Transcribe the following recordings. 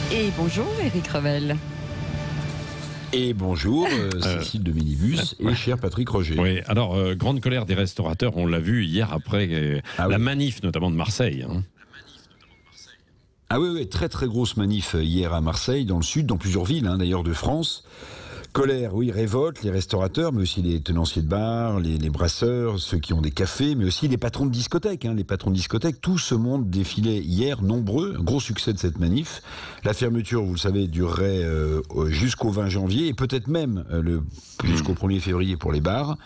Et bonjour Éric Revel. Et bonjour Cécile de Minibus et cher Patrick Roger. Oui, alors grande colère des restaurateurs, on l'a vu hier après la manif notamment de Marseille. Ah oui, très très grosse manif hier à Marseille, dans le sud, dans plusieurs villes d'ailleurs de France. Colère, oui, révolte, les restaurateurs, mais aussi les tenanciers de bars, les brasseurs, ceux qui ont des cafés, mais aussi les patrons de discothèques. Les patrons de discothèques, tout ce monde défilait hier, nombreux, un gros succès de cette manif. La fermeture, vous le savez, durerait jusqu'au 20 janvier et peut-être même jusqu'au 1er février pour les bars.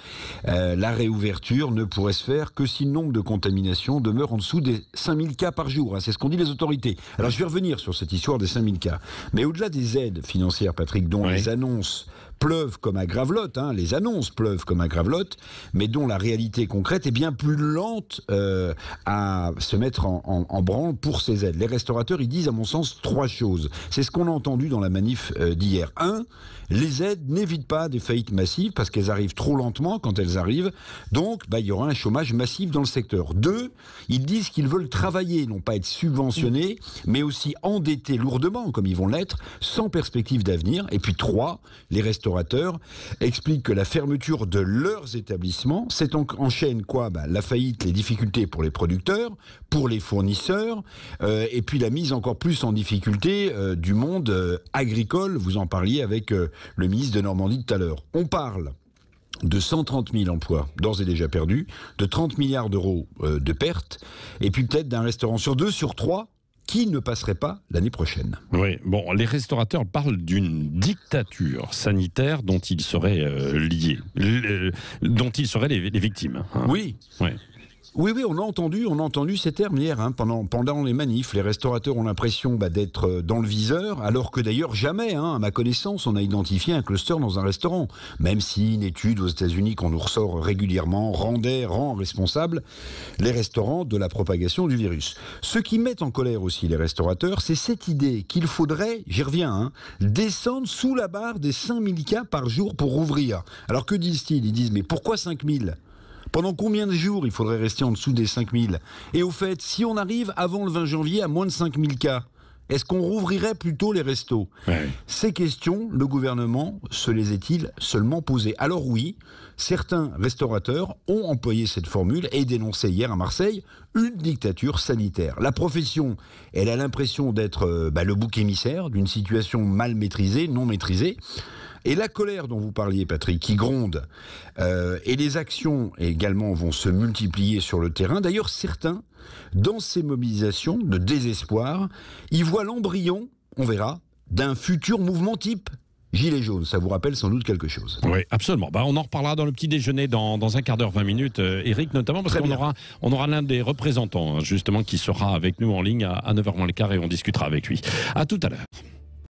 La réouverture ne pourrait se faire que si le nombre de contaminations demeure en dessous des 5000 cas par jour. C'est ce qu'ont dit les autorités. Alors je vais revenir sur cette histoire des 5000 cas. Mais au-delà des aides financières, Patrick, dont les annonces pleuvent comme à Gravelotte, les annonces pleuvent comme à Gravelotte, mais dont la réalité concrète est bien plus lente à se mettre en branle pour ces aides. Les restaurateurs, ils disent à mon sens 3 choses. C'est ce qu'on a entendu dans la manif d'hier. 1, les aides n'évitent pas des faillites massives parce qu'elles arrivent trop lentement quand elles arrivent. Donc, il y aura un chômage massif dans le secteur. 2, ils disent qu'ils veulent travailler, non pas être subventionnés, mais aussi endettés lourdement, comme ils vont l'être, sans perspective d'avenir. Et puis 3, les restaurateurs expliquent que la fermeture de leurs établissements, c'est enchaîne quoi ? La faillite, les difficultés pour les producteurs, pour les fournisseurs, et puis la mise encore plus en difficulté du monde agricole. Vous en parliez avec le ministre de Normandie tout à l'heure. On parle de 130 000 emplois d'ores et déjà perdus, de 30 milliards d'euros de pertes, et puis peut-être d'un restaurant sur 2, sur 3, qui ne passerait pas l'année prochaine. Oui, bon, les restaurateurs parlent d'une dictature sanitaire dont ils seraient liés, dont ils seraient les victimes. Oui. Ouais. Oui, on a entendu ces termes hier, pendant les manifs. Les restaurateurs ont l'impression d'être dans le viseur, alors que d'ailleurs jamais, à ma connaissance, on a identifié un cluster dans un restaurant. Même si une étude aux États-Unis qu'on nous ressort régulièrement rend responsable les restaurants de la propagation du virus. Ce qui met en colère aussi les restaurateurs, c'est cette idée qu'il faudrait, j'y reviens, descendre sous la barre des 5000 cas par jour pour rouvrir. Alors que disent-ils ? Ils disent, mais pourquoi 5000 ? Pendant combien de jours il faudrait rester en dessous des 5000 ? Et au fait, si on arrive avant le 20 janvier à moins de 5000 cas, est-ce qu'on rouvrirait plutôt les restos ? Ces questions, le gouvernement se les est-il seulement posées ? Alors oui, certains restaurateurs ont employé cette formule et dénoncé hier à Marseille une dictature sanitaire. La profession, elle a l'impression d'être le bouc émissaire d'une situation mal maîtrisée, non maîtrisée. Et la colère dont vous parliez, Patrick, qui gronde, et les actions également vont se multiplier sur le terrain. D'ailleurs, certains, dans ces mobilisations de désespoir, y voient l'embryon, on verra, d'un futur mouvement type Gilets jaunes. Ça vous rappelle sans doute quelque chose. Oui, absolument. On en reparlera dans le petit déjeuner dans un quart d'heure, 20 minutes, Éric, notamment parce qu'on aura l'un des représentants, justement, qui sera avec nous en ligne à 9h moins le quart et on discutera avec lui. À tout à l'heure.